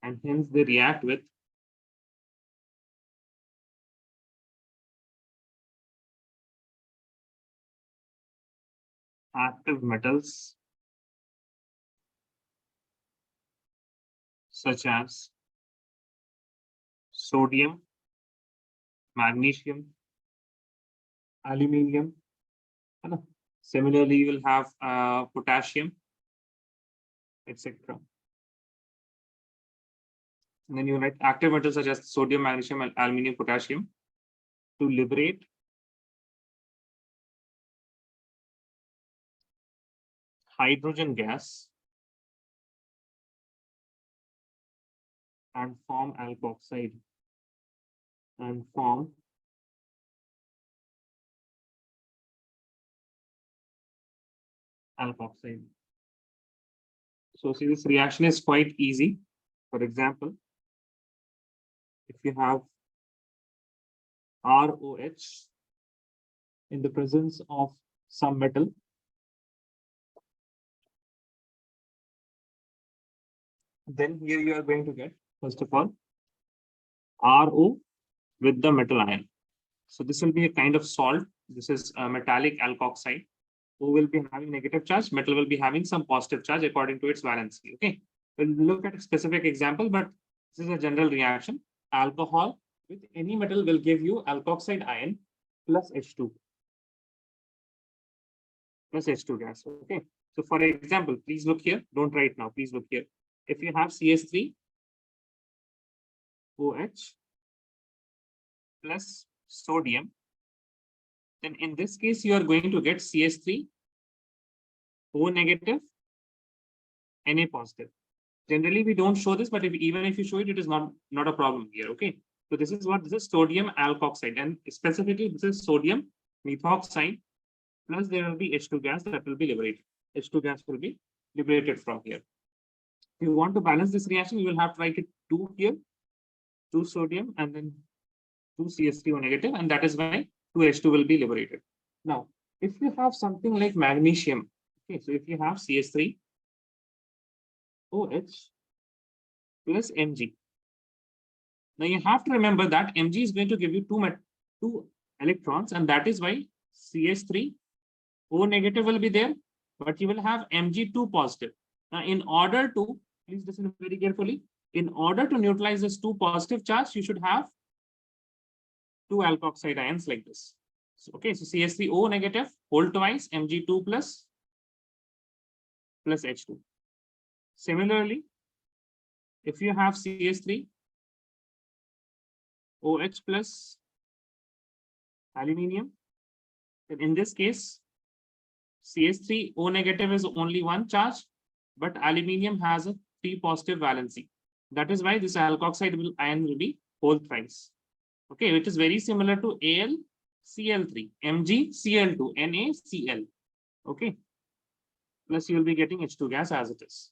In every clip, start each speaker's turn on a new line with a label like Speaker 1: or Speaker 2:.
Speaker 1: and hence they react with active metals such as sodium, magnesium, aluminium. Similarly, you will have potassium, etc. And then you write active metals such as sodium, magnesium, aluminium, potassium to liberate hydrogen gas and form alkoxide and form alkoxide. So see, this reaction is quite easy. For example, if you have ROH in the presence of some metal, then here you are going to get, first of all, RO with the metal ion. So this will be a kind of salt. This is a metallic alkoxide. O will be having negative charge, metal will be having some positive charge according to its valency. Okay, we'll look at a specific example, but this is a general reaction. Alcohol with any metal will give you alkoxide ion plus H2 gas. Okay, so for example, please look here. Don't write now. Please look here. If you have CS3 OH plus sodium, then in this case you are going to get CS3 O negative Na positive. Generally we don't show this, but even if you show it, it is not a problem here. Okay, so this is sodium alkoxide, and specifically this is sodium methoxide plus there will be H2 gas that will be liberated. H2 gas will be liberated from here. If you want to balance this reaction, you will have to write it 2 here, 2 sodium and then 2 CS3O negative, and that is why 2 H2 will be liberated. Now, if you have something like magnesium, okay, so if you have CS3 OH plus Mg, now you have to remember that Mg is going to give you two electrons, and that is why CS3 O negative will be there, but you will have Mg2 positive. Now, in order to, please listen very carefully, in order to neutralize this 2 positive charge, you should have 2 alkoxide ions like this. So, okay, so CS3O negative whole twice Mg2 plus H2. Similarly, if you have CS3 OH plus aluminium, then in this case, CS3O negative is only 1 charge, but aluminium has a 3 positive valency. That is why this alkoxide ion will be whole thrice. Okay, which is very similar to AlCl3, MgCl2, NaCl. Okay, plus you will be getting H2 gas as it is.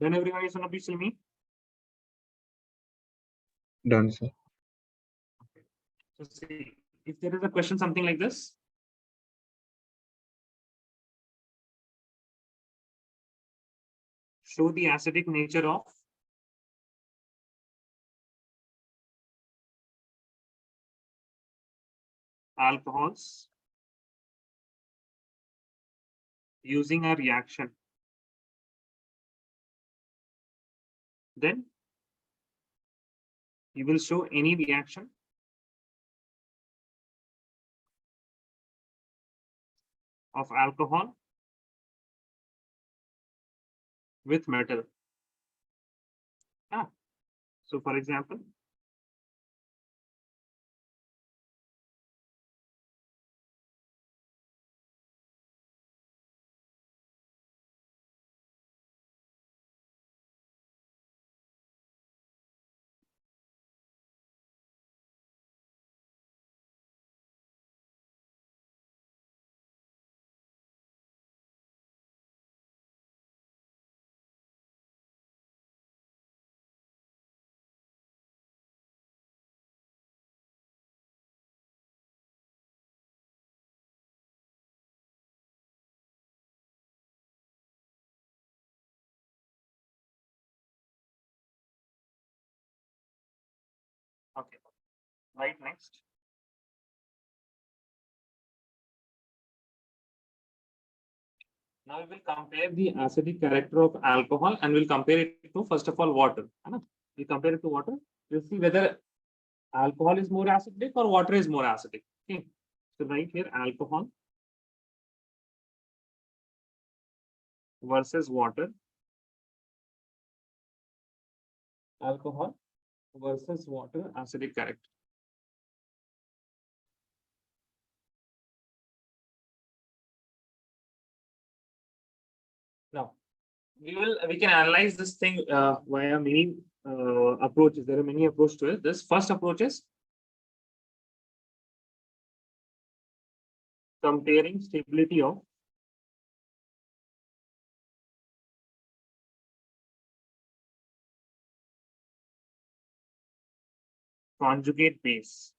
Speaker 1: Then everyone is going to be still me.
Speaker 2: Done, sir.
Speaker 1: Okay. So see, if there is a question, something like this. Show the acidic nature of alcohols using a reaction then you will show any reaction of alcohol with metal. So for example, okay, right, next. Now we will compare the acidic character of alcohol and we'll compare it to, first of all, water. We compare it to water. We'll see whether alcohol is more acidic or water is more acidic. Okay. So right here, alcohol versus water. Alcohol versus water acidic character. Now we can analyze this thing via many approaches. There are many approaches to it. This first approach is comparing stability of conjugate base.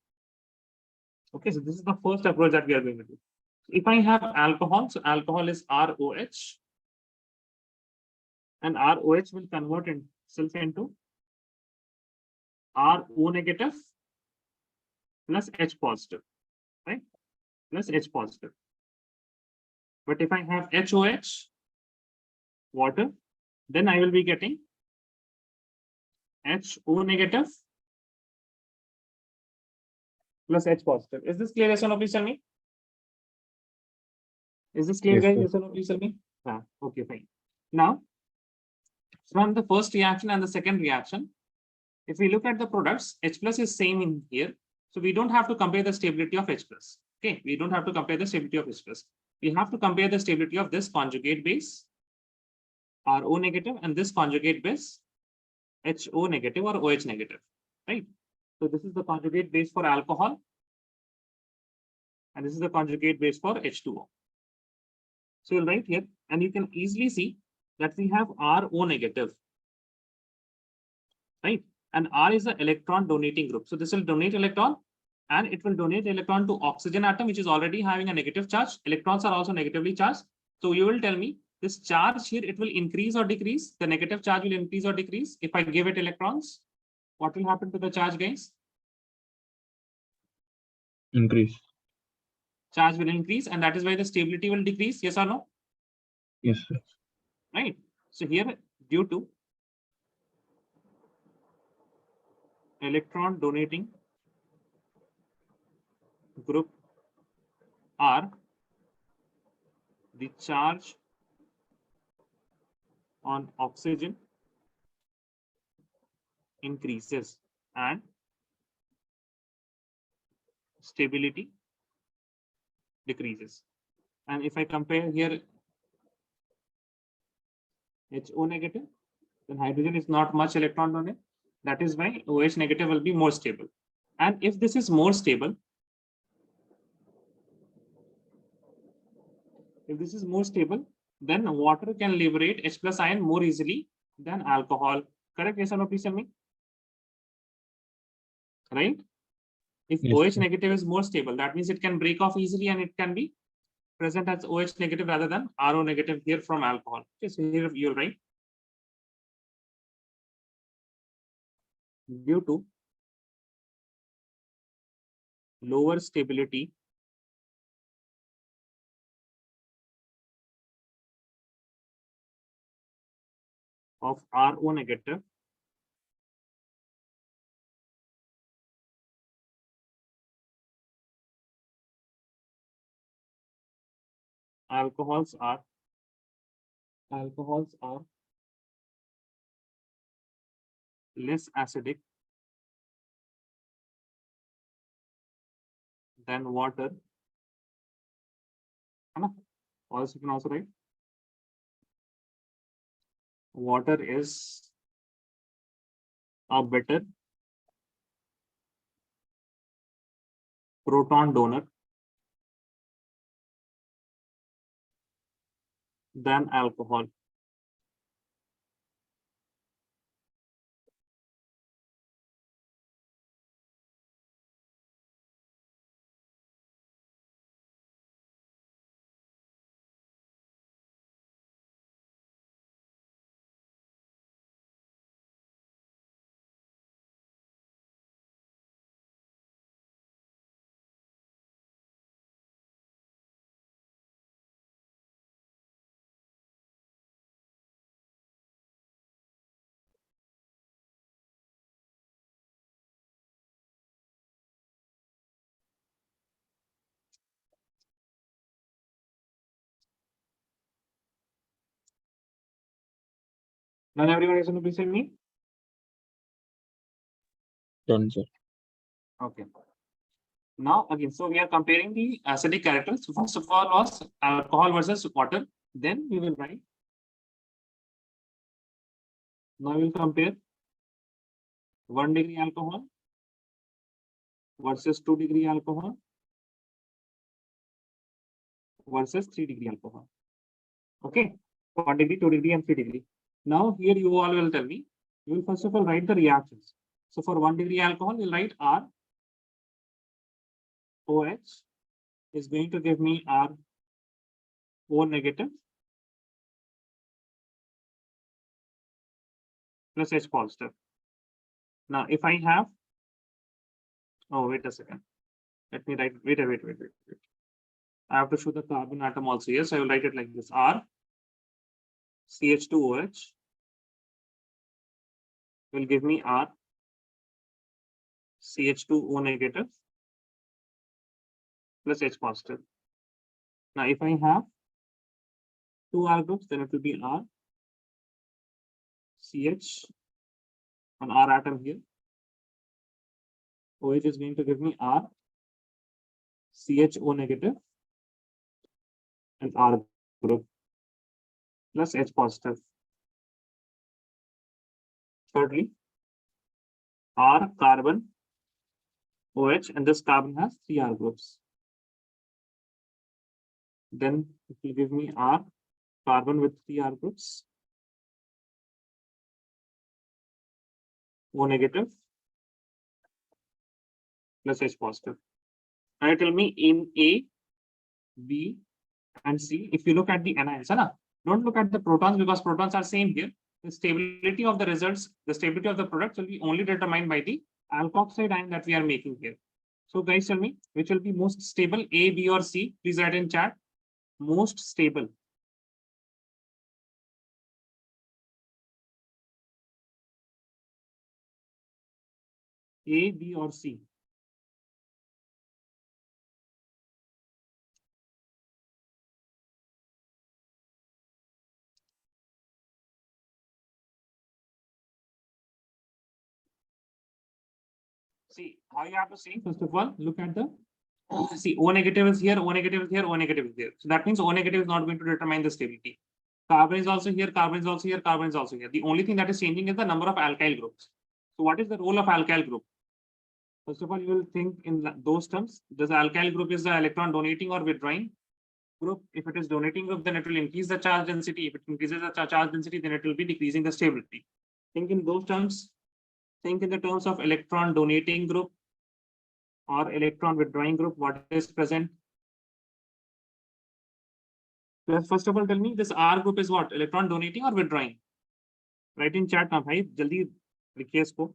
Speaker 1: Okay, so this is the first approach that we are going to do. If I have alcohol, so alcohol is ROH, and ROH will convert itself into RO negative plus H positive, right? Plus H positive. But if I have HOH, water, then I will be getting HO negative plus H positive. Is this clear? Yes or no? Please tell me. Is this clear, guys? Yes or no? Please tell me. Okay, fine. Now, from the first reaction and the second reaction, if we look at the products, H plus is same in here. So we don't have to compare the stability of H plus. Okay, we don't have to compare the stability of H plus. We have to compare the stability of this conjugate base, RO negative, and this conjugate base, HO negative or OH negative, right? So this is the conjugate base for alcohol, and this is the conjugate base for H2O. So you'll write here, and you can easily see that we have RO negative, right? And R is the electron donating group. So this will donate electron, and it will donate electron to oxygen atom, which is already having a negative charge. Electrons are also negatively charged. So you will tell me this charge here, it will increase or decrease. The negative charge will increase or decrease. If I give it electrons, what will happen to the charge, guys?
Speaker 2: Increase.
Speaker 1: Charge will increase, and that is why the stability will decrease. Yes or no?
Speaker 2: Yes, sir.
Speaker 1: Right. So here, due to electron donating group R, the charge on oxygen increases and stability decreases. And if I compare here HO negative, then hydrogen is not much electron donate. That is why OH negative will be more stable. And if this is more stable, then water can liberate H plus ion more easily than alcohol. Correct? Yes or no? Please tell me. Right? If
Speaker 2: Yes,
Speaker 1: OH
Speaker 2: sir.
Speaker 1: negative is more stable, that means it can break off easily and it can be present as OH negative rather than RO negative here from alcohol. Okay, so here you're right. Due to lower stability of RO negative alcohols are less acidic than water. Also, you can also write water is a better proton donor than alcohol. Now everyone is going to please me.
Speaker 2: Done, sir.
Speaker 1: Okay. Now again, so we are comparing the acidic characters. So first of all was alcohol versus water. Then we will write. Now we will compare 1 degree alcohol versus 2 degree alcohol versus 3 degree alcohol. Okay, 1 degree, 2 degree, and 3 degree. Now here you all will tell me. You will first of all write the reactions. So for 1 degree alcohol, we'll write R OH is going to give me R O negative plus H positive. Now, if I have, oh, wait a second. Let me write, wait. I have to show the carbon atom also here. So I will write it like this. R CH2OH will give me R CH2O negative plus H positive. Now, if I have two R groups, then it will be R CH, an R atom here. OH is going to give me R CHO negative and R group plus H positive. Thirdly, R carbon OH, and this carbon has 3 R groups. Then it will give me R carbon with 3 R groups, O negative plus H positive. Now tell me in A, B, and C, if you look at the anions, don't look at the protons because protons are same here. The stability of the results, the stability of the products will be only determined by the alkoxide ion that we are making here. So guys, tell me which will be most stable, A, B, or C? Please write in chat. Most stable. A, B, or C? See, how you have to see, first of all, look at the, see, O negative is here, O negative is here, O negative is there. So that means O negative is not going to determine the stability. Carbon is also here, carbon is also here, carbon is also here. The only thing that is changing is the number of alkyl groups. So what is the role of alkyl group? First of all, you will think in those terms. Does the alkyl group is the electron donating or withdrawing group? If it is donating group, then it will increase the charge density. If it increases the charge density, then it will be decreasing the stability. Think in those terms. Think in the terms of electron donating group or electron withdrawing group. What is present? First of all, tell me this R group is what? Electron donating or withdrawing? Write in chat now, bhai. Jaldi likhiye isko.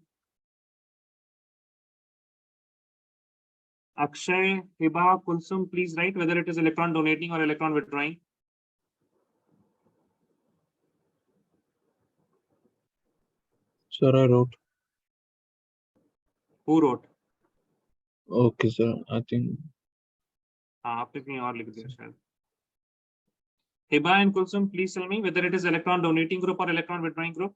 Speaker 1: Akshay, Hiba, Kulsum, please write whether it is electron donating or electron withdrawing.
Speaker 2: Sir, I wrote.
Speaker 1: Who wrote?
Speaker 2: Okay, sir. I think.
Speaker 1: आपने कहीं और लिख दिया शायद. Hiba and Kulsum, please tell me whether it is electron donating group or electron withdrawing group.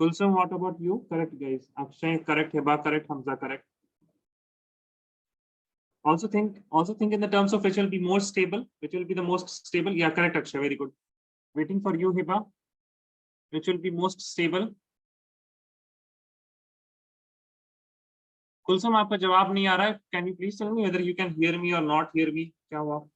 Speaker 1: Kulsum, what about you? Correct, guys. Akshay, correct. Hiba, correct. Hamza, correct. Also think in the terms of which will be more stable. Which will be the most stable? Yeah, correct, Akshay. Very good. Waiting for you, Hiba. Which will be most stable? Kulsum, आपका जवाब नहीं आ रहा है. Can you please tell me whether you can hear me or not hear me? क्या हुआ?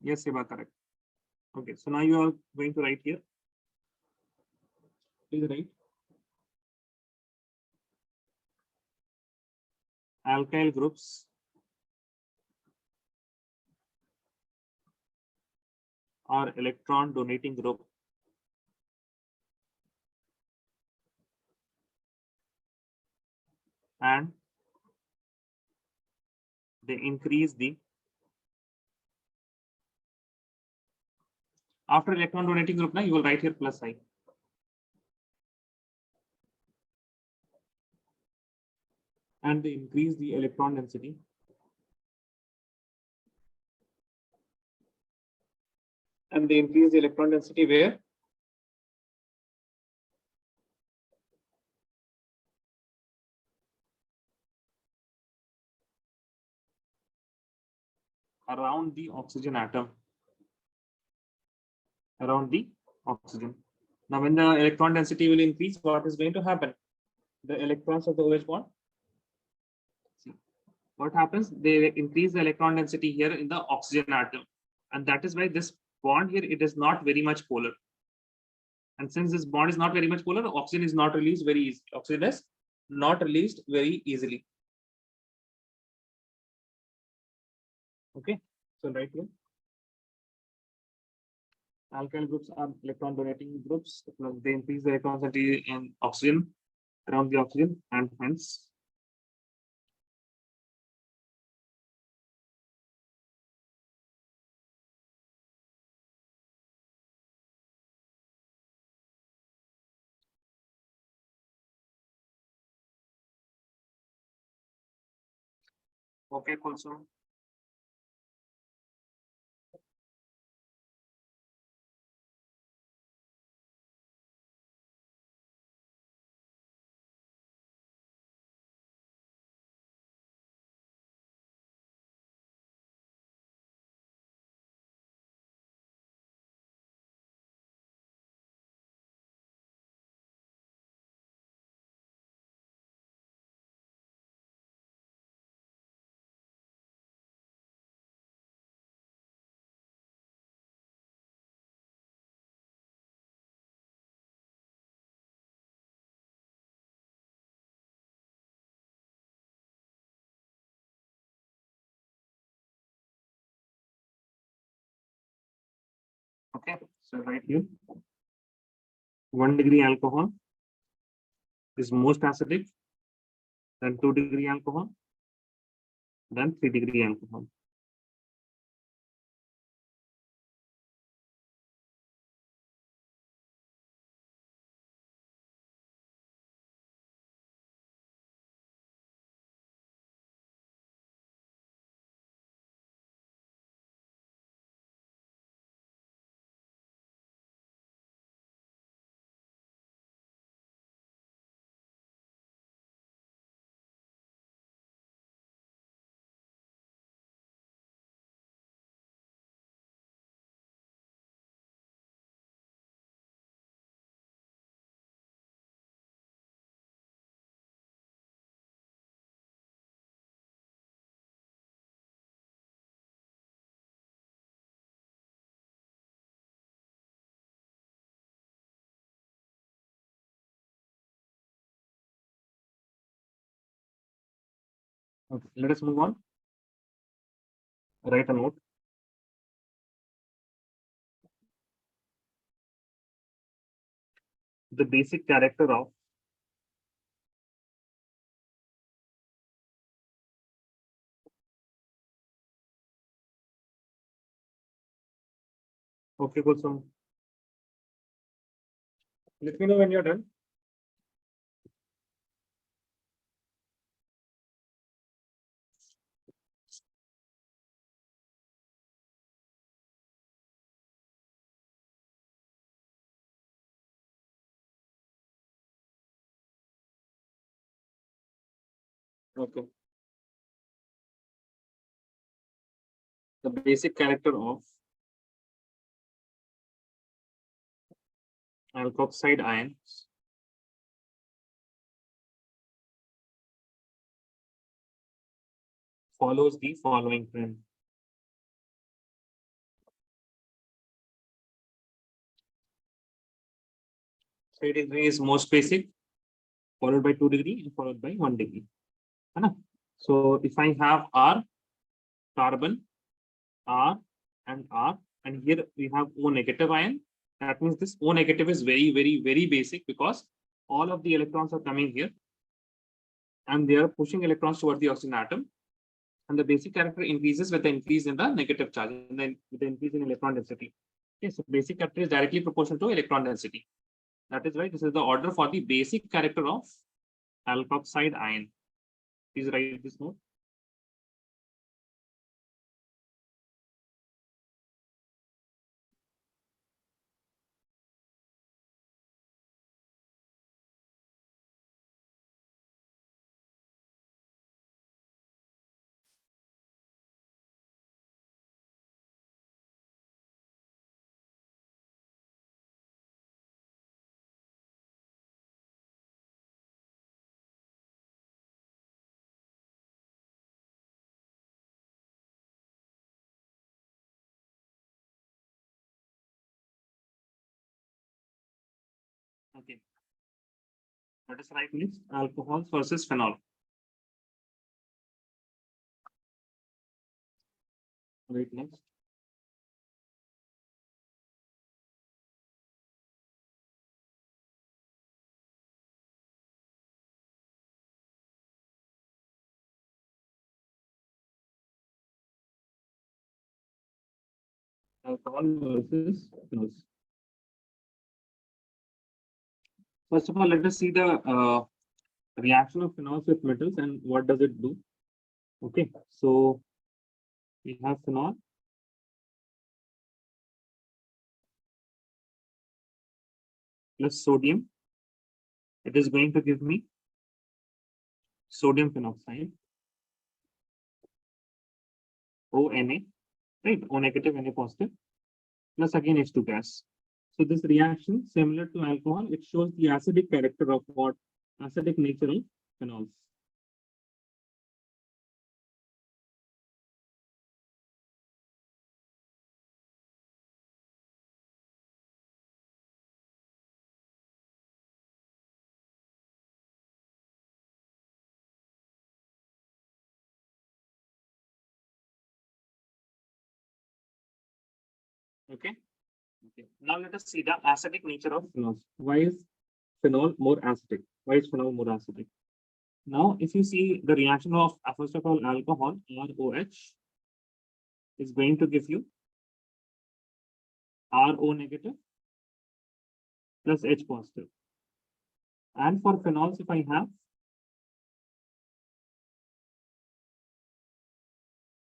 Speaker 1: Yes, Hiba, correct. Okay, so now you are going to write here. Please write. Alkyl groups are electron donating group and they increase the after electron donating group. Now you will write here plus I. And they increase the electron density where? Around the oxygen atom. Around the oxygen. Now when the electron density will increase, what is going to happen? The electrons of the OH bond. See, what happens? They increase the electron density here in the oxygen atom. And that is why this bond here, it is not very much polar. And since this bond is not very much polar, oxygen is not released very easily. Oxygen is not released very easily. Okay, so right here. Alkyl groups are electron donating groups. They increase the electron density in oxygen, around the oxygen, and hence okay, also. Okay, so right here, 1 degree alcohol is most acidic, then 2 degree alcohol, then 3 degree alcohol. Okay, let us move on. Write a note. The basic character of Okay, good. So let me know when you're done. Okay. The basic character of alkoxide ions follows the following trend. So 3 degree is most basic, followed by 2 degree, and followed by 1 degree. So if I have R, carbon, R, and here we have O negative ion, that means this O negative is very, very, very basic because all of the electrons are coming here and they are pushing electrons toward the oxygen atom. And the basic character increases with the increase in the negative charge, and then with the increase in electron density. Okay, so basic character is directly proportional to electron density. That is why this is the order for the basic character of alkoxide ion. Please write this note. Okay. Let us write next alcohols versus phenol. Write next. Alcohol versus phenols. First of all, let us see the reaction of phenols with metals and what does it do. Okay, so we have phenol plus sodium. It is going to give me sodium phenoxide, ONA, right? O negative, Na positive, plus again H2 gas. So this reaction, similar to alcohol, it shows the acidic character of what? Acidic nature of phenols. Okay. Okay. Now let us see the acidic nature of phenols. Why is phenol more acidic? Why is phenol more acidic? Now, if you see the reaction of, first of all, alcohol, ROH, is going to give you RO negative plus H positive. And for phenols, if I have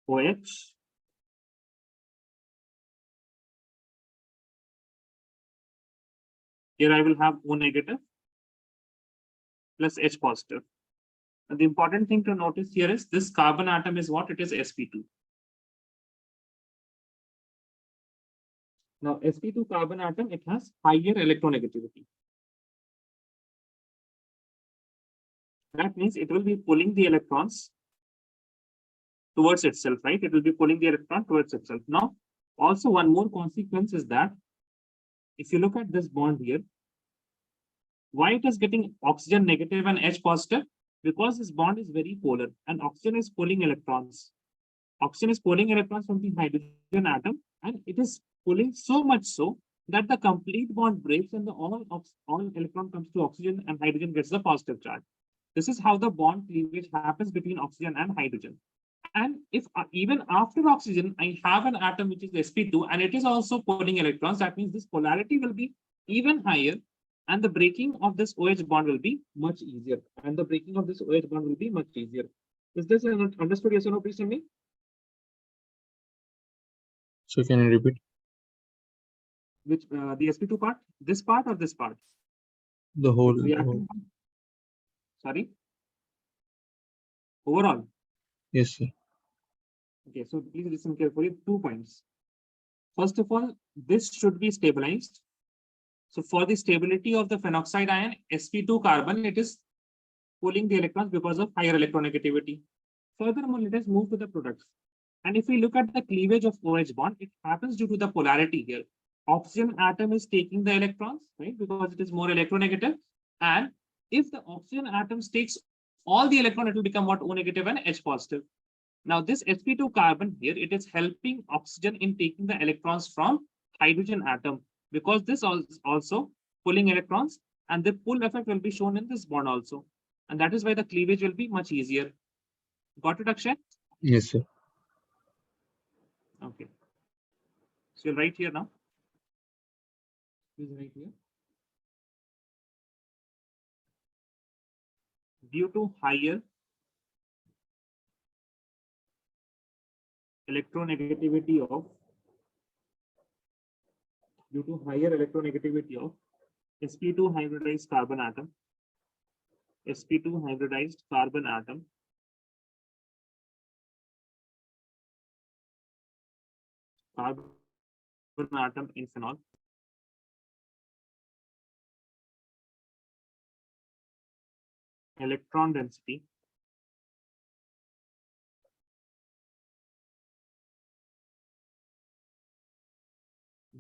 Speaker 1: OH, here I will have O negative plus H positive. And the important thing to notice here is this carbon atom is what? It is sp2. Now, sp2 carbon atom, it has higher electronegativity. That means it will be pulling the electrons towards itself, right? It will be pulling the electron towards itself. Now, also one more consequence is that if you look at this bond here, why it is getting oxygen negative and H positive? Because this bond is very polar and oxygen is pulling electrons. Oxygen is pulling electrons from the hydrogen atom, and it is pulling so much so that the complete bond breaks and all electron comes to oxygen and hydrogen gets the positive charge. This is how the bond cleavage happens between oxygen and hydrogen. And if even after oxygen, I have an atom which is sp2 and it is also pulling electrons, that means this polarity will be even higher and the breaking of this OH bond will be much easier. And the breaking of this OH bond will be much easier. Is this understood? Yes or no? Please tell me.
Speaker 2: So can you repeat?
Speaker 1: Which the sp2 part? This part or this part?
Speaker 2: The whole.
Speaker 1: Reacting part? Sorry. Overall.
Speaker 2: Yes, sir.
Speaker 1: Okay, so please listen carefully. 2 points. First of all, this should be stabilized. So for the stability of the phenoxide ion, sp2 carbon, it is pulling the electrons because of higher electronegativity. Furthermore, let us move to the products. And if we look at the cleavage of OH bond, it happens due to the polarity here. Oxygen atom is taking the electrons, right? Because it is more electronegative. And if the oxygen atom takes all the electron, it will become what? O negative and H positive. Now this sp2 carbon here, it is helping oxygen in taking the electrons from hydrogen atom, because this is also pulling electrons, and the pull effect will be shown in this bond also. And that is why the cleavage will be much easier. Got it, Akshay?
Speaker 2: Yes, sir.
Speaker 1: Okay. So you'll write here now. Please write here. Due to higher electronegativity of sp2 hybridized carbon atom, sp2 hybridized carbon atom, in phenol, electron density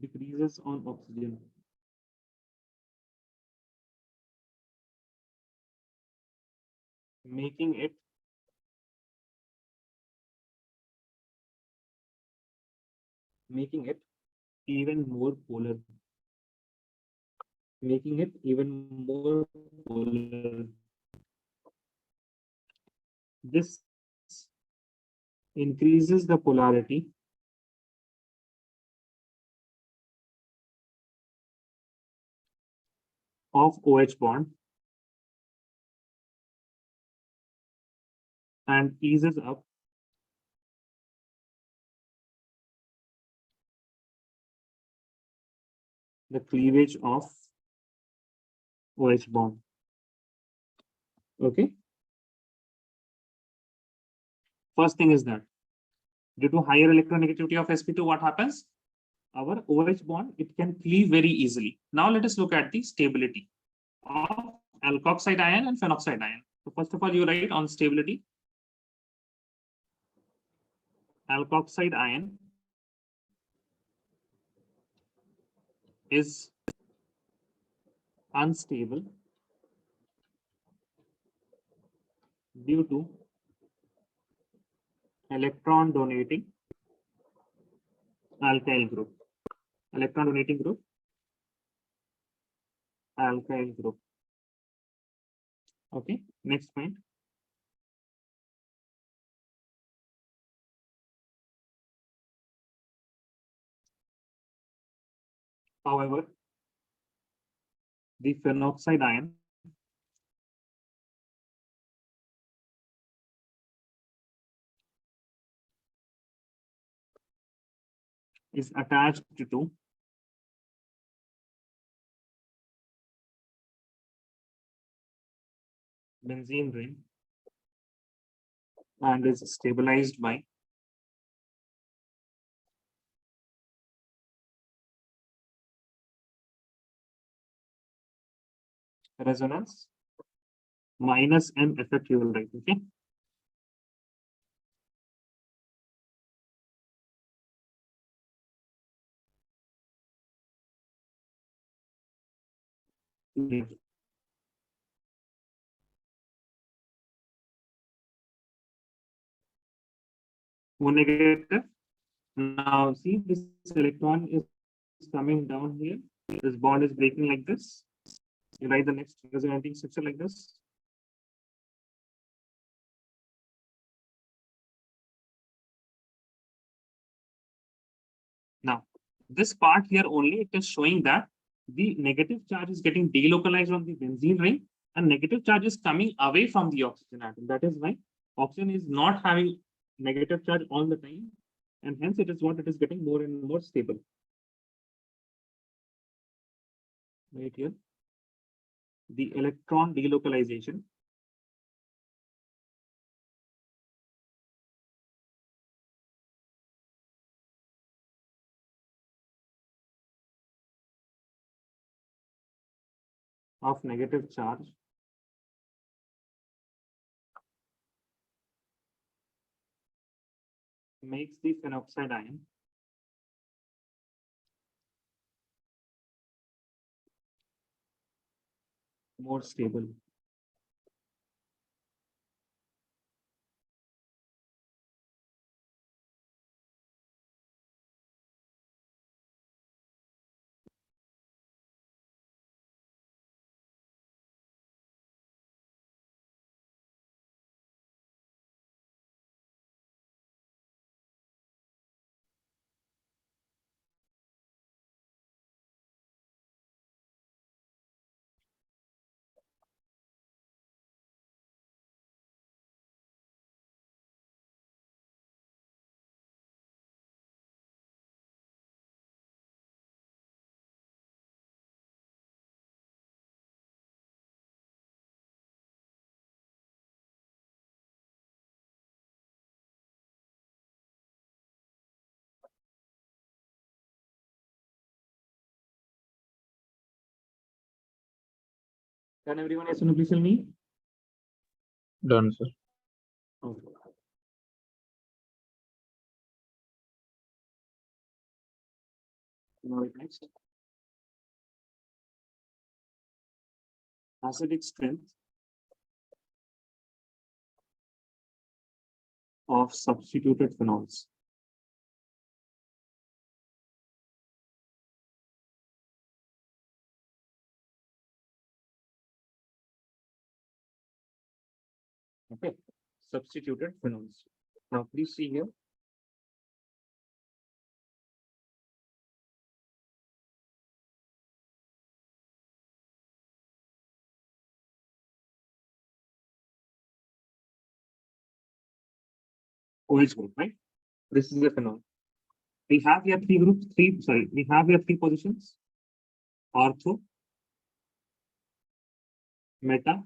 Speaker 1: decreases on oxygen. Making it even more polar. Making it even more polar. This increases the polarity of OH bond and eases up the cleavage of OH bond. Okay. First thing is that due to higher electronegativity of sp2, what happens? Our OH bond, it can cleave very easily. Now let us look at the stability of alkoxide ion and phenoxide ion. So first of all, you write on stability. Alkoxide ion is unstable due to electron donating alkyl group. Electron donating group, alkyl group. Okay, next point. However, the phenoxide ion is attached to benzene ring and is stabilized by resonance minus M effect, you will write. Okay. Yeah. O negative. Now see, this electron is coming down here. This bond is breaking like this. You write the next resonating structure like this. Now, this part here only, it is showing that the negative charge is getting delocalized on the benzene ring and negative charge is coming away from the oxygen atom. That is why oxygen is not having negative charge all the time, and hence it is what it is getting more and more stable. Right here, the electron delocalization of negative charge makes the phenoxide ion more stable. Can everyone please tell me?
Speaker 2: Done, sir.
Speaker 1: Okay. Now next, acidic strength of substituted phenols. Okay, substituted phenols. Now please see here. OH group, right? This is the phenol. We have here three groups, we have here three positions: ortho, meta,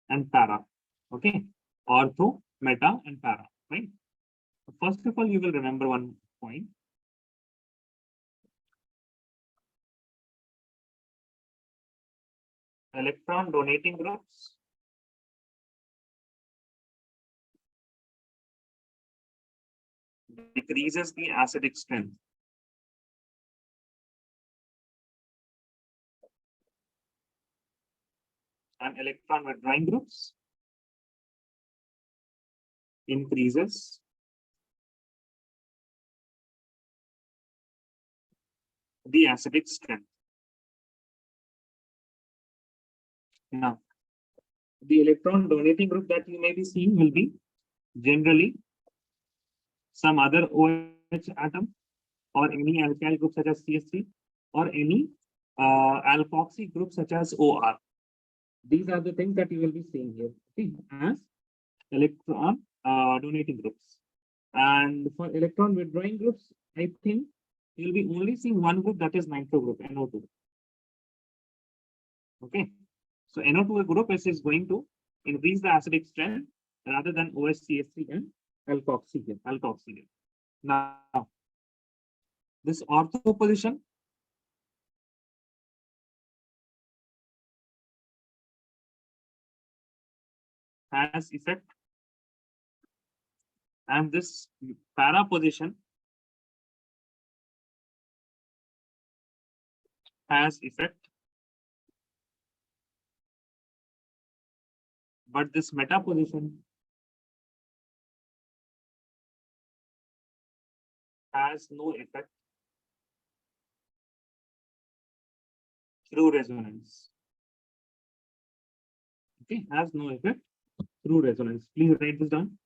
Speaker 1: and para. Okay, ortho, meta, and para, right? First of all, you will remember one point. Electron donating groups decreases the acidic strength. And electron withdrawing groups increases the acidic strength. Now, the electron donating group that you may be seeing will be generally some other OH atom or any alkyl group such as CH3 or any alkoxy group such as OR. These are the things that you will be seeing here, okay, as electron donating groups. And for electron withdrawing groups, I think you'll be only seeing one group, that is nitro group, NO2. Okay, so NO2 group is going to increase the acidic strength rather than OHCH3 and alkoxide. Now, this ortho position has effect, and this para position has effect, but this meta position has no effect through resonance. Okay, has no effect through resonance. Please write this down.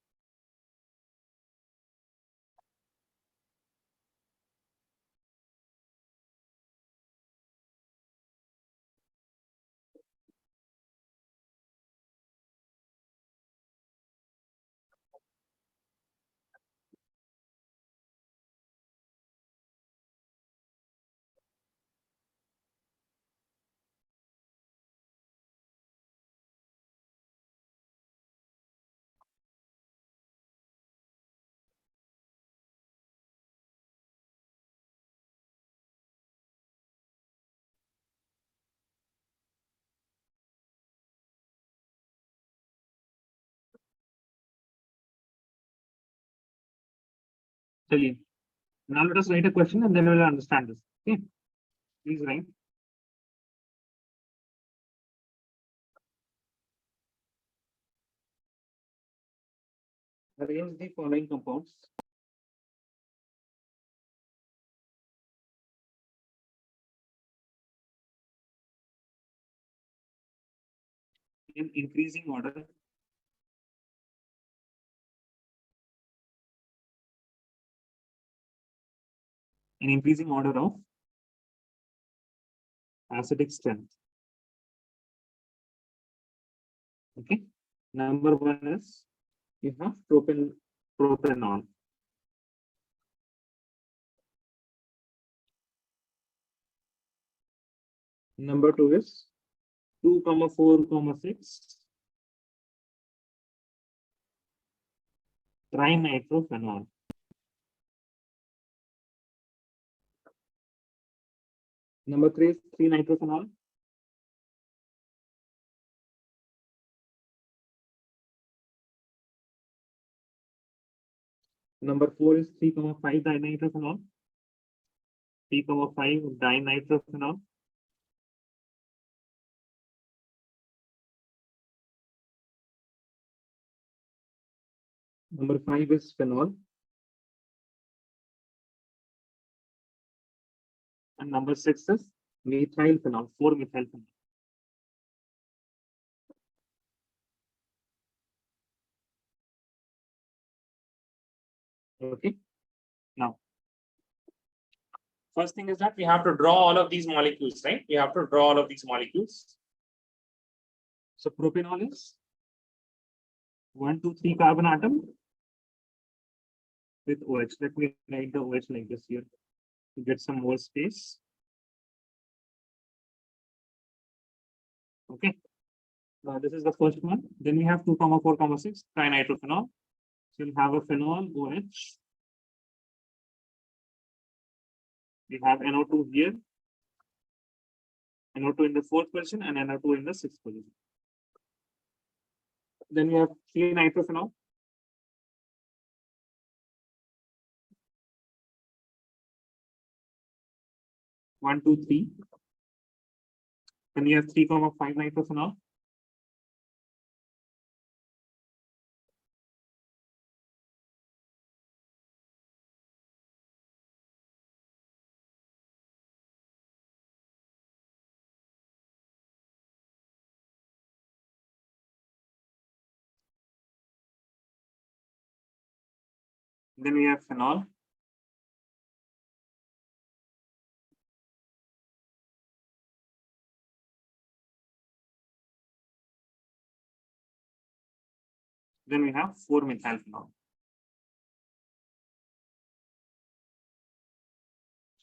Speaker 1: Chaliye. Now let us write a question and then we will understand this. Okay. Please write. Arrange the following compounds. In increasing order. In increasing order of acidic strength. Okay. Number one is you have propanol. Number two is 2,4,6 trinitrophenol. Number three is 3-nitrophenol. Number four is 3,5 dinitrophenol. 3,5 dinitrophenol. Number five is phenol. And number six is methyl phenol, 4-methyl phenol. Okay. Now, first thing is that we have to draw all of these molecules, right? We have to draw all of these molecules. So propanol is 1, 2, 3 carbon atom with OH. Let me write the OH like this here to get some more space. Okay. This is the first one. Then we have 2,4,6 trinitrophenol. So we'll have a phenol OH. We have NO2 here. NO2 in the fourth position and NO2 in the sixth position. Then we have 3-nitrophenol. One, two, three. Then we have 3,5 nitrophenol. Then we have phenol. Then we have 4-methyl phenol.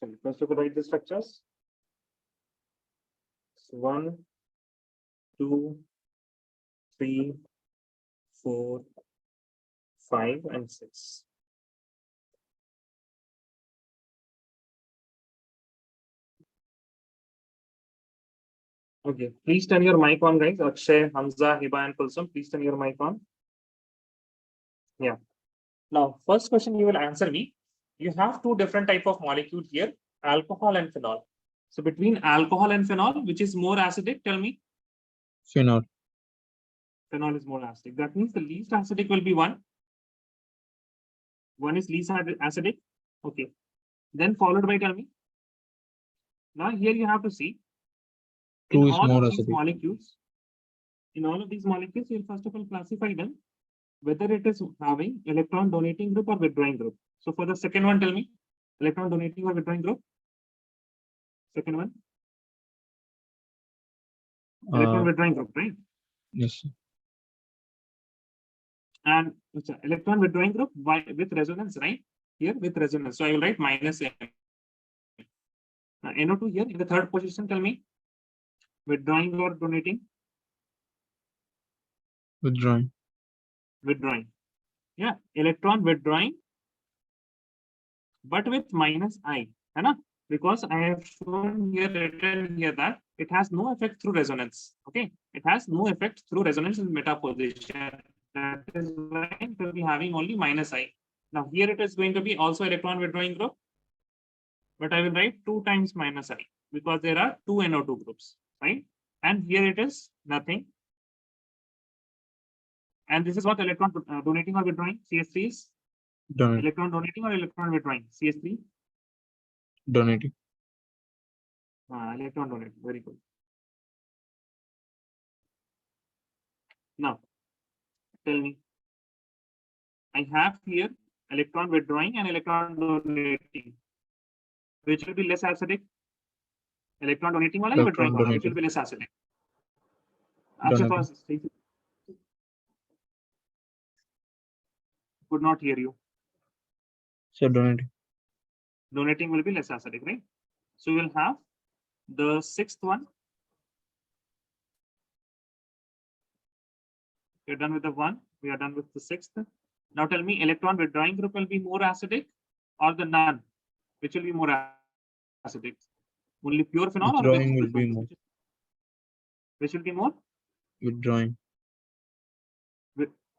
Speaker 1: So first of all, write the structures. So 1, 2, 3, 4, 5, and 6. Okay, please turn your mic on, guys. Akshay, Hamza, Hiba, and Kulsum, please turn your mic on. Yeah. Now, first question you will answer me. You have two different type of molecule here, alcohol and phenol. So between alcohol and phenol, which is more acidic? Tell me.
Speaker 2: Phenol.
Speaker 1: Phenol is more acidic. That means the least acidic will be 1. 1 is least acidic. Okay. Then followed by, tell me. Now here you have to see. In
Speaker 2: 2 is
Speaker 1: all
Speaker 2: more
Speaker 1: of these
Speaker 2: acidic.
Speaker 1: molecules, you'll first of all classify them whether it is having electron donating group or withdrawing group. So for the second one, tell me, electron donating or withdrawing group? Second one, electron withdrawing group, right?
Speaker 2: Yes, sir.
Speaker 1: And electron withdrawing group with resonance, right? Here with resonance. So I will write minus M. Now, NO2 here in the third position, tell me, withdrawing or donating?
Speaker 2: Withdrawing.
Speaker 1: Withdrawing. Yeah, electron withdrawing, but with minus I, because I have shown here written here that it has no effect through resonance. Okay, it has no effect through resonance in metaposition. That is why it will be having only minus I. Now here it is going to be also electron withdrawing group, but I will write 2 times minus I because there are 2 NO2 groups, right? And here it is nothing. And this is what electron donating or withdrawing? CS3 is
Speaker 2: Donating.
Speaker 1: electron donating or electron withdrawing? CS3?
Speaker 2: Donating.
Speaker 1: Electron donating. Very good. Now, tell me. I have here electron withdrawing and electron donating. Which will be less acidic? Electron donating wala, withdrawing wala, which will be less acidic? Could not hear you.
Speaker 2: So donating.
Speaker 1: Donating will be less acidic, right? So we will have the sixth one. We are done with the one. We are done with the sixth. Now tell me, electron withdrawing group will be more acidic or the none? Which will be more acidic? Only pure phenol or
Speaker 2: withdrawing will be more.
Speaker 1: Which will be more?
Speaker 2: Withdrawing.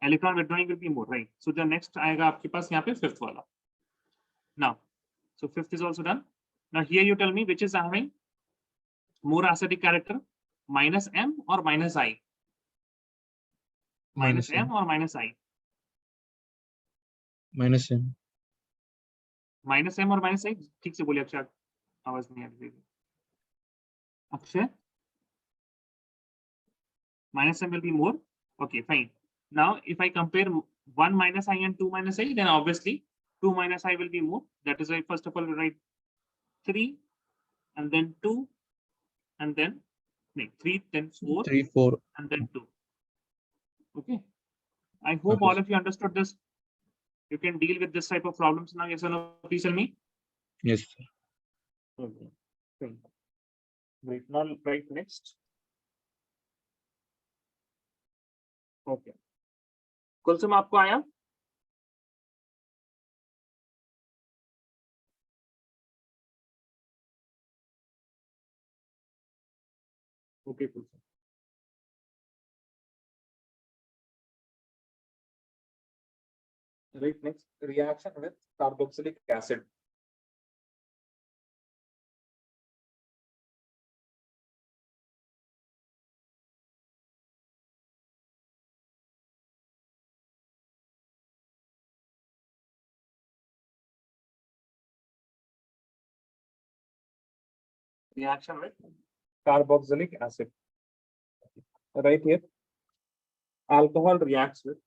Speaker 1: Electron withdrawing will be more, right? So the next आएगा आपके पास यहाँ पे fifth वाला. Now, so fifth is also done. Now here you tell me which is having more acidic character, minus M or minus I? Minus M or minus I?
Speaker 2: Minus M.
Speaker 1: Minus M or minus I? ठीक से बोलिए अक्षय, आवाज नहीं आ रही. Akshay? Minus M will be more. Okay, fine. Now, if I compare 1 minus I and 2 minus I, then obviously 2 minus I will be more. That is why first of all we write 3 and then 2 and then 3, then 4,
Speaker 2: 3, 4.
Speaker 1: and then 2. Okay. I hope all of you understood this. You can deal with this type of problems now. Yes or no? Please tell me.
Speaker 2: Yes, sir.
Speaker 1: Okay. Fine. Great. Now write next. Okay. Kulsum आपको आया? Okay, Kulsum. Right, next reaction with carboxylic acid. Reaction with carboxylic acid. Right here, alcohol reacts with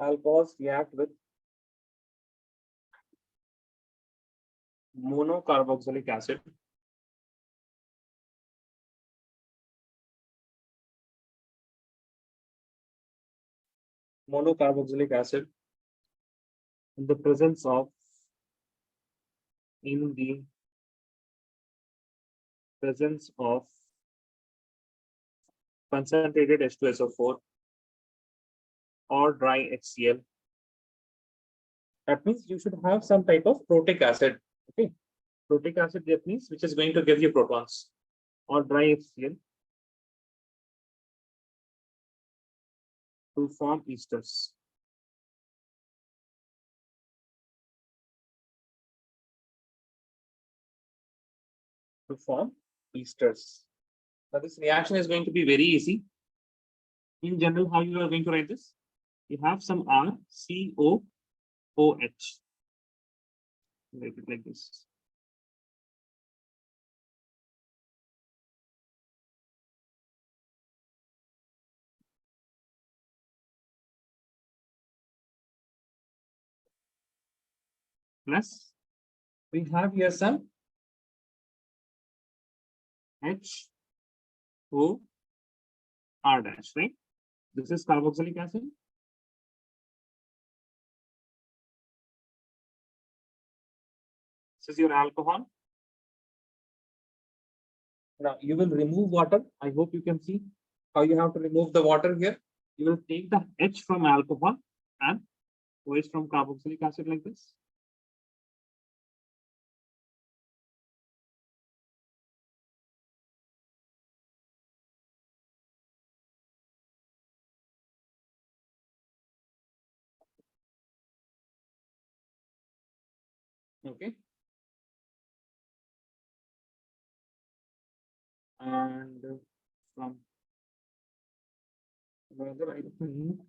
Speaker 1: alcohols react with monocarboxylic acid. Monocarboxylic acid in the presence of concentrated H2SO4 or dry HCl. That means you should have some type of protic acid. Okay, protic acid, that means which is going to give you protons, or dry HCl to form esters. Now this reaction is going to be very easy. In general, how you are going to write this? You have some RCOOH. Write it like this. Plus, we have here some HOR dash, right? This is carboxylic acid. This is your alcohol. Now you will remove water. I hope you can see how you have to remove the water here. You will take the H from alcohol and OH from carboxylic acid like this. Okay. And from whether I think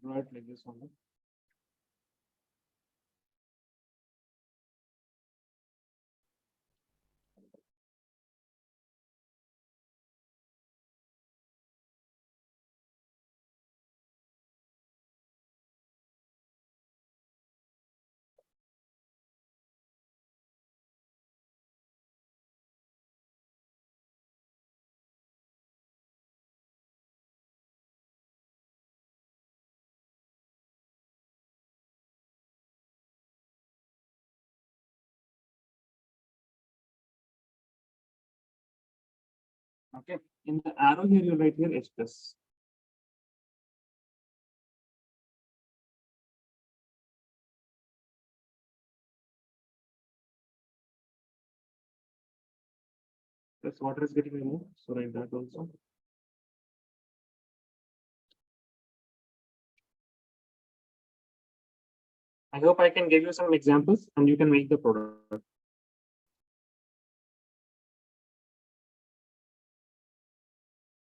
Speaker 1: right like this one. Okay. In the arrow here, you write here H plus. Plus water is getting removed. So write that also. I hope I can give you some examples and you can make the product.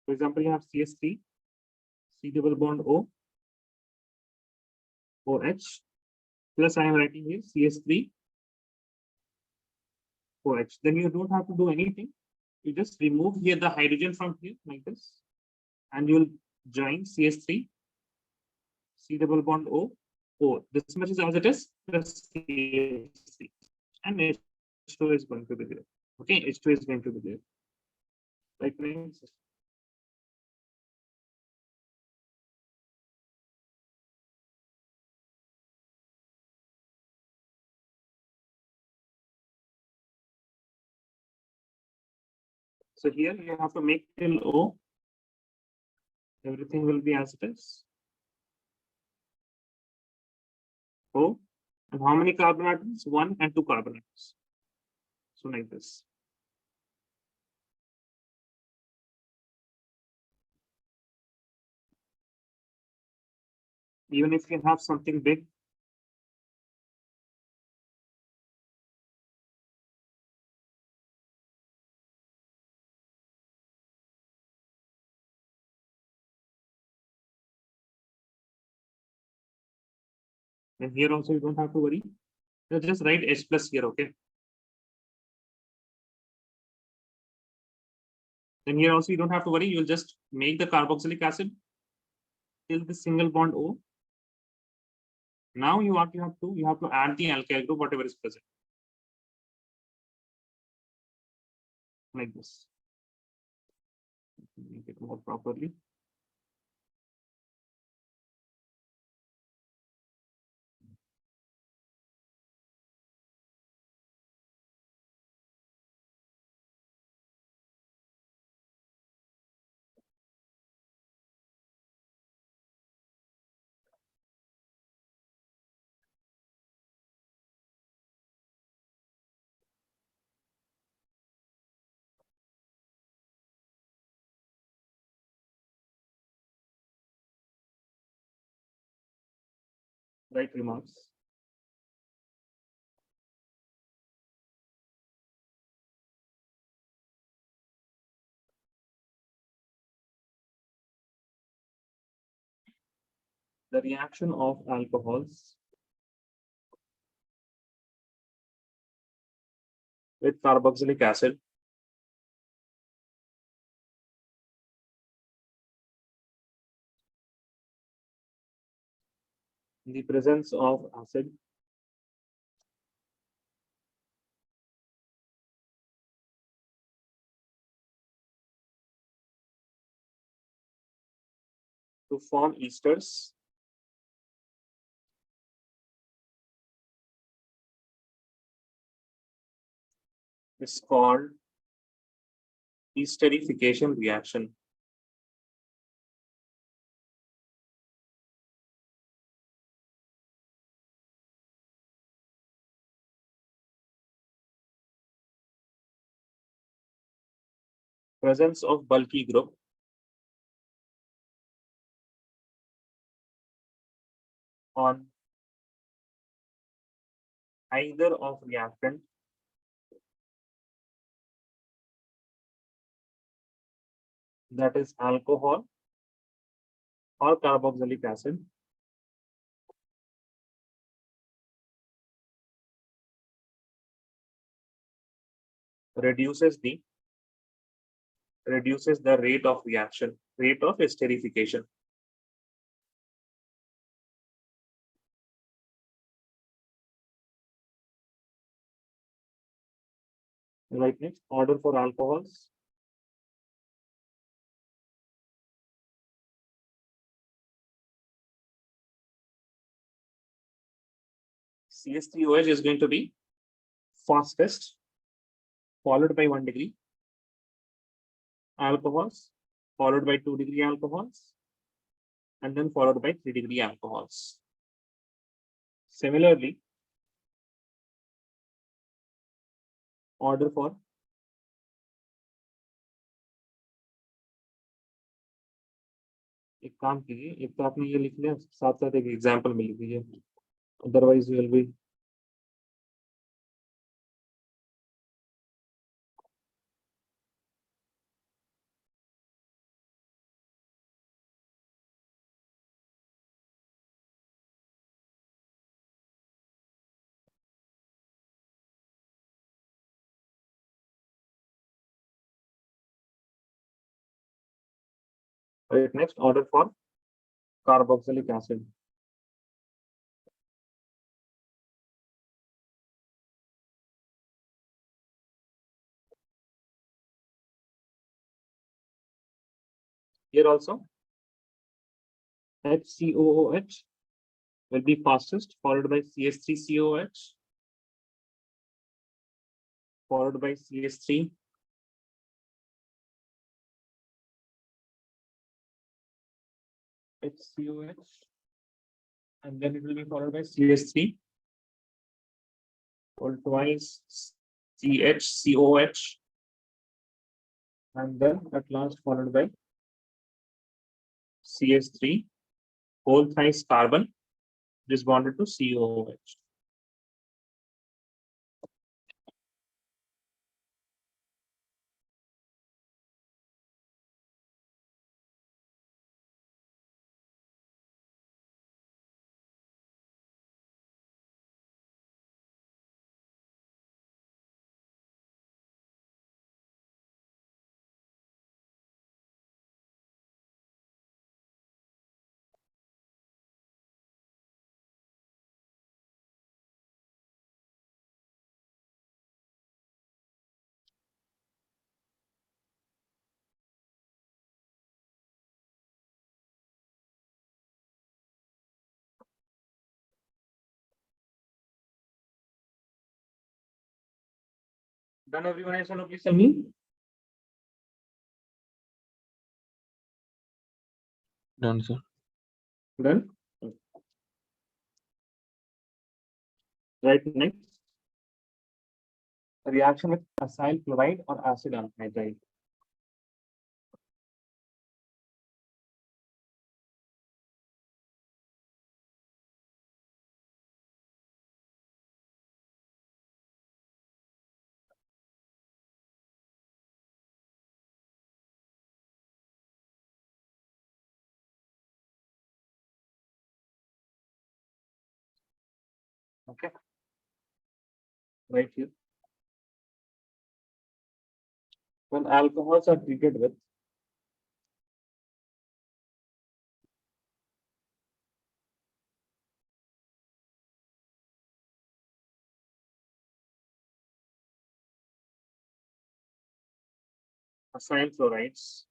Speaker 1: For example, you have CS3, C double bond O, OH, plus I am writing here CS3, OH. Then you don't have to do anything. You just remove here the hydrogen from here like this, and you'll join CS3, C double bond O, O. This much is as it is, plus CS3. And H2 is going to be there. Okay, H2 is going to be there. Like this. So here you have to make till O. Everything will be as it is. O. And how many carbon atoms? 1 and 2 carbon atoms. So like this. Even if you have something big, then here also you don't have to worry. You just write H plus here, okay? Then here also you don't have to worry. You'll just make the carboxylic acid till the single bond O. Now you have to add the alkyl group, whatever is present. Like this. Make it more properly. Write remarks. The reaction of alcohols with carboxylic acid in the presence of acid to form esters is called esterification reaction. Presence of bulky group either of reactant that is alcohol or carboxylic acid reduces the rate of reaction, rate of esterification. Right, next order for alcohols. CH3OH is going to be fastest, followed by 1 degree alcohols, followed by 2 degree alcohols, and then followed by 3 degree alcohols. Similarly, order for एक काम कीजिए, एक तो आपने ये लिख लिया, साथ साथ एक एग्जांपल में लिख दीजिए, otherwise will be right. Next order for carboxylic acid. Here also HCOOH will be fastest, followed by CH3COH, followed by CH3, HCOH, and then it will be followed by CH3, followed twice CHCOH, and then at last followed by CH3, whole thrice carbon is bonded to COOH. Done everyone, Jasola, please tell me.
Speaker 2: Done, sir.
Speaker 1: Done. Right, next. A reaction with acyl chloride or acid anhydride. Okay. Right here. When alcohols are treated with acyl chlorides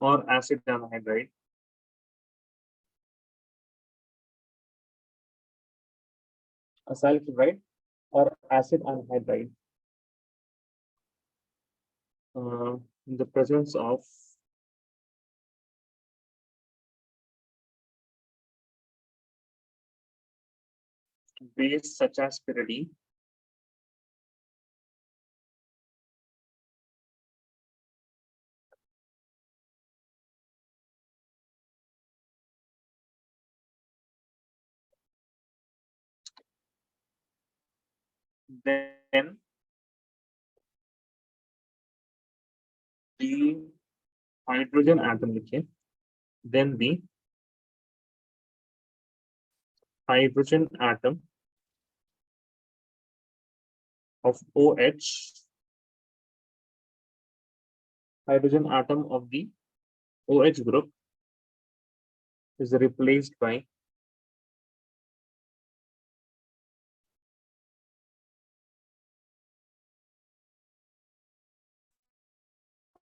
Speaker 1: or acid anhydride, acyl chloride or acid anhydride, in the presence of base such as pyridine, then the hydrogen atom लिखिए, then the hydrogen atom of OH, hydrogen atom of the OH group is replaced by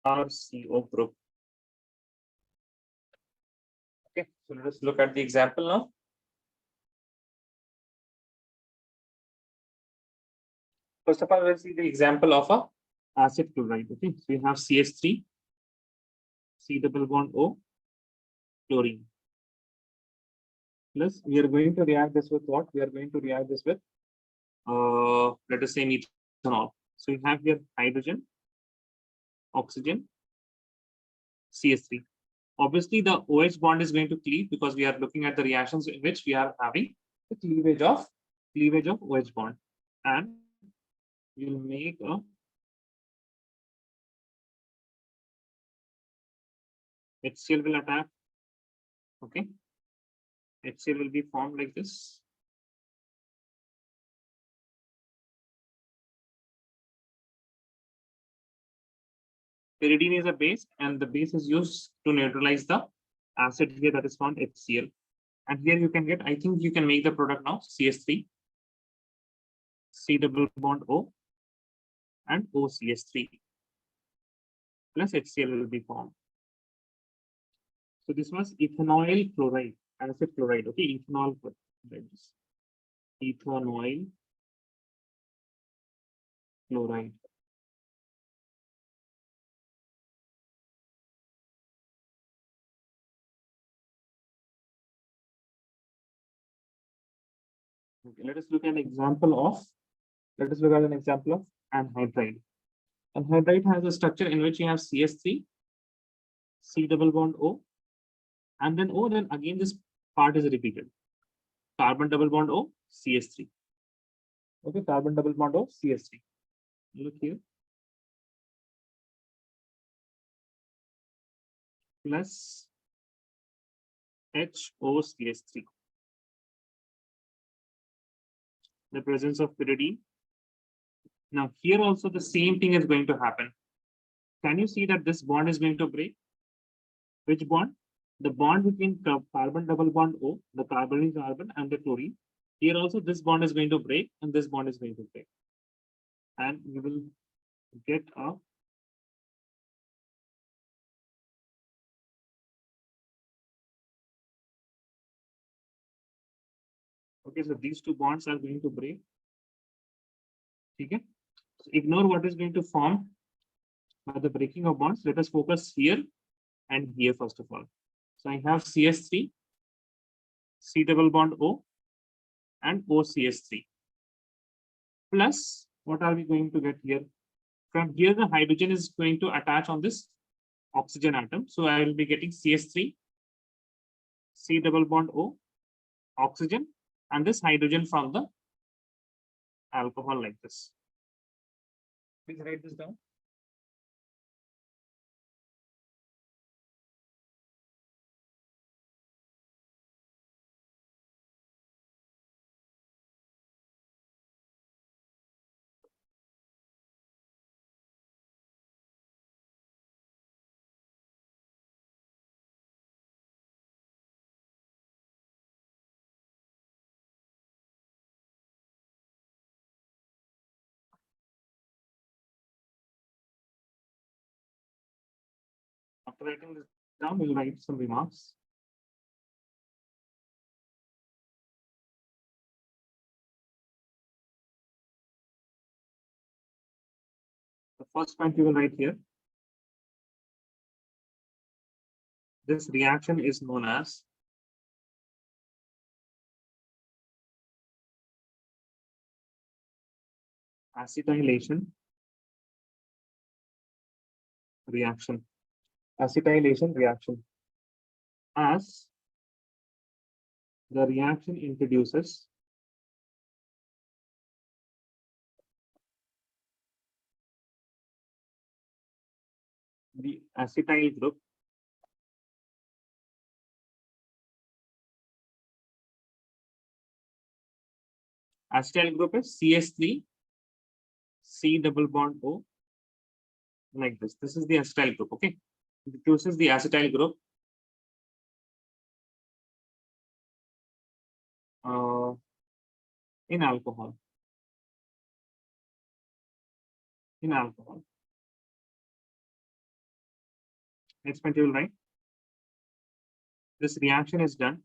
Speaker 1: RCO group. Okay, so let us look at the example now. First of all, let's see the example of a acid chloride. Okay, so we have CH3, C double bond O, chlorine. Plus, we are going to react this with what? We are going to react this with, let us say, methanol. So we have here hydrogen, oxygen, CH3. Obviously, the OH bond is going to cleave because we are looking at the reactions in which we are having the cleavage of OH bond, and we'll make a HCl will attack. Okay, HCl will be formed like this. Pyridine is a base, and the base is used to neutralize the acid here that is found HCl. And here you can get, I think you can make the product now, CH3, C double bond O, and OCH3 plus HCl will be formed. So this was ethanol chloride, acid chloride. Okay, ethanol chloride. Ethanol chloride. Okay, let us look at an example of anhydride. Anhydride has a structure in which you have CH3, C double bond O, and then O, then again this part is repeated. Carbon double bond O, CH3. Okay, carbon double bond O, CH3. Look here. Plus HOCH3. The presence of pyridine. Now here also the same thing is going to happen. Can you see that this bond is going to break? Which bond? The bond between carbon double bond O, the carbonyl carbon, and the chlorine. Here also this bond is going to break, and this bond is going to break. And we will get a okay, so these two bonds are going to break. Okay, so ignore what is going to form by the breaking of bonds. Let us focus here and here first of all. So I have CH3, C double bond O, and OCH3. Plus, what are we going to get here? From here, the hydrogen is going to attach on this oxygen atom. So I will be getting CH3, C double bond O, oxygen, and this hydrogen from the alcohol like this. Please write this down. After writing this down, we'll write some remarks. The first point you will write here. This reaction is known as acetylation reaction. Acetylation reaction, as the reaction introduces the acetyl group is CS3 C double bond O, like this. This is the acetyl group. Okay, this is the acetyl group. In alcohol. Experiment you will write. This reaction is done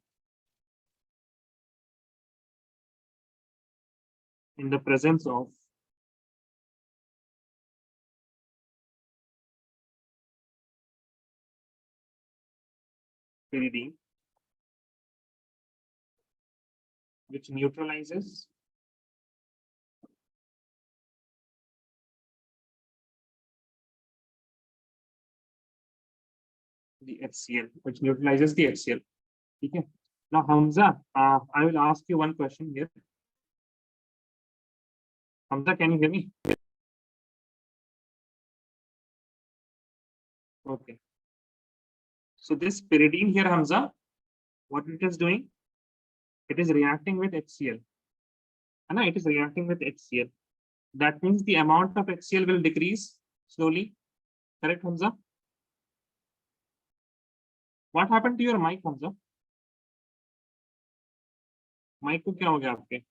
Speaker 1: in the presence of pyridine, which neutralizes the HCl, Okay. Now, Hamza, I will ask you one question here. Hamza, can you hear me? Okay. So this pyridine here, Hamza, what it is doing? It is reacting with HCl. And it is reacting with HCl. That means the amount of HCl will decrease slowly. Correct, Hamza? What happened to your mic, Hamza? Mic को क्या हो गया आपके?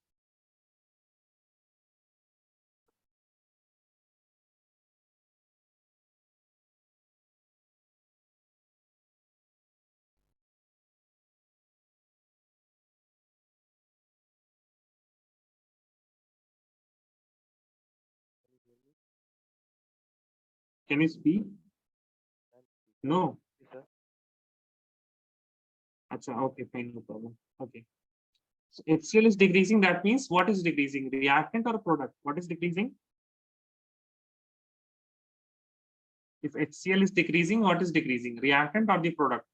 Speaker 1: Can you speak? No. Achha, okay, fine, no problem. Okay. So HCl is decreasing. That means what is decreasing? Reactant or product? What is decreasing? If HCl is decreasing, what is decreasing? Reactant or the product?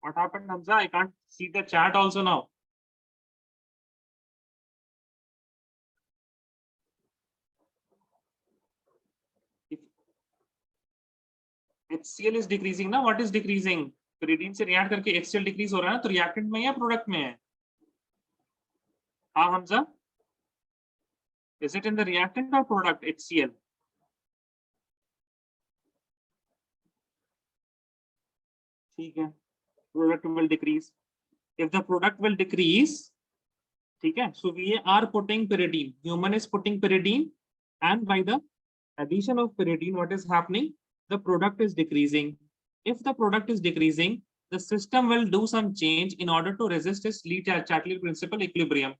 Speaker 1: What happened, Hamza? I can't see the chat also now. If HCl is decreasing, now what is decreasing? Pyridine से react करके HCl decrease हो रहा है, तो reactant में या product में है? हाँ, Hamza? Is it in the reactant or product? HCl. ठीक है. Product will decrease. If the product will decrease, okay, so we are putting pyridine. Human is putting pyridine, and by the addition of pyridine, what is happening? The product is decreasing. If the product is decreasing, the system will do some change in order to resist this Lee-Chatterjee principle equilibrium.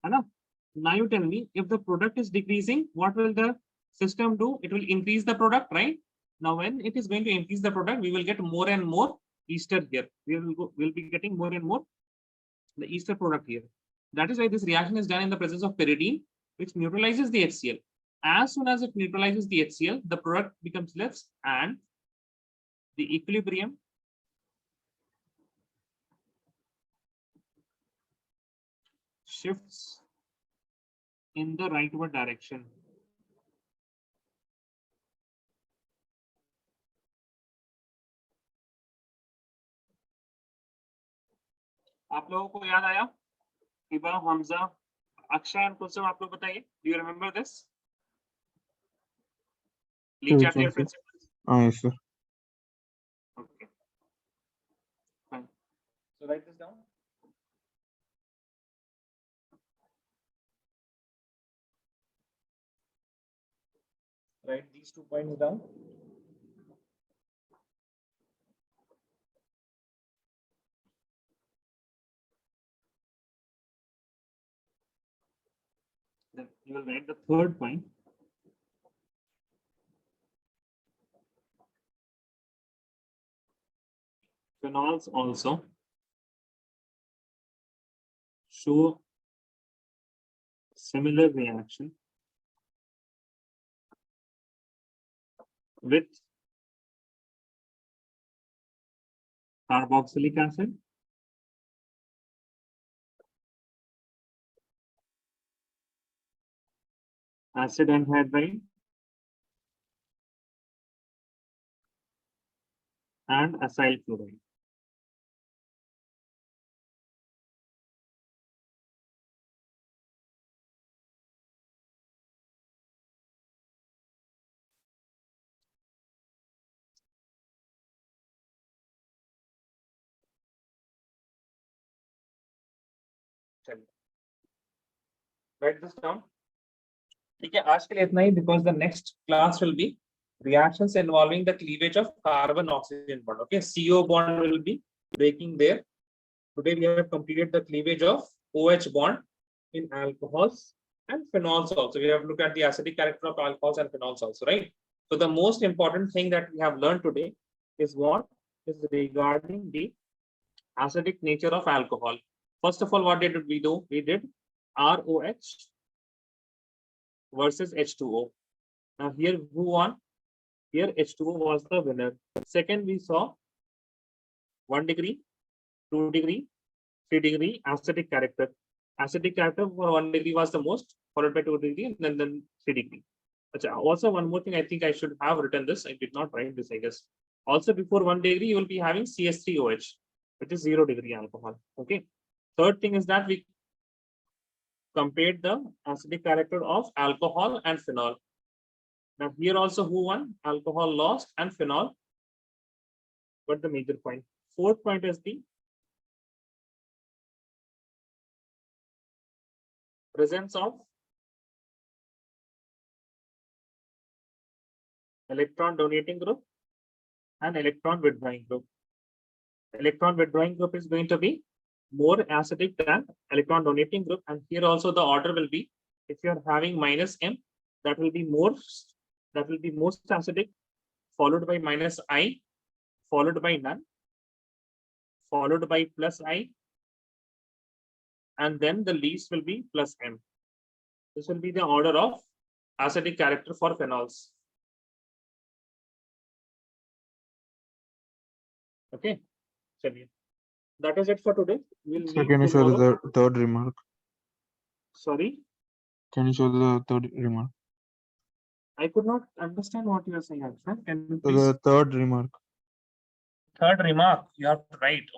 Speaker 1: Now you tell me, if the product is decreasing, what will the system do? It will increase the product, right? Now, when it is going to increase the product, we will get more and more ester here. We'll be getting more and more the ester product here. That is why this reaction is done in the presence of pyridine, which neutralizes the HCl. As soon as it neutralizes the HCl, the product becomes less and the equilibrium shifts in the rightward direction. आप लोगों को याद आया? Iba, Hamza, Akshay and Kulsum, आप लोग बताइए. Do you remember this? Lee-Chatterjee principles.
Speaker 2: Yes, sir.
Speaker 1: Okay. Fine. So write this down. Write these 2 points down. Then you will write the 3rd point. Phenols also show similar reaction with Carboxylic acid, acid anhydride, and acyl chloride. Write this down. ठीक है, आज के लिए इतना ही, because the next class will be reactions involving the cleavage of carbon oxygen bond. Okay, CO bond will be breaking there. Today we have completed the cleavage of OH bond in alcohols and phenols also. We have looked at the acidic character of alcohols and phenols also, right? So the most important thing that we have learned today is what is regarding the acidic nature of alcohol. First of all, what did we do? We did ROH versus H2O. Now here who won? Here H2O was the winner. Second, we saw 1 degree, 2 degree, 3 degree acidic character. Acidic character for 1 degree was the most, followed by 2 degree, and then 3 degree. Also, one more thing, I think I should have written this. I did not write this, I guess. Also, before 1 degree, you will be having CS3OH, which is 0 degree alcohol. Okay. Third thing is that we compared the acidic character of alcohol and phenol. Now here also who won? Alcohol lost and phenol got the major point. Fourth point is the presence of electron donating group and electron withdrawing group. Electron withdrawing group is going to be more acidic than electron donating group, and here also the order will be, if you are having -M, that will be most acidic, followed by -I, followed by none, followed by +I, and then the least will be +M. This will be the order of acidic character for phenols. Okay, that is it for today. We'll
Speaker 2: So
Speaker 1: meet
Speaker 2: can you show
Speaker 1: tomorrow.
Speaker 2: the third remark?
Speaker 1: Sorry,
Speaker 2: Can you show the third remark?
Speaker 1: I could not understand what you are saying, Akshay. Can you
Speaker 2: So
Speaker 1: please?
Speaker 2: the third remark.
Speaker 1: Third remark, you have to write.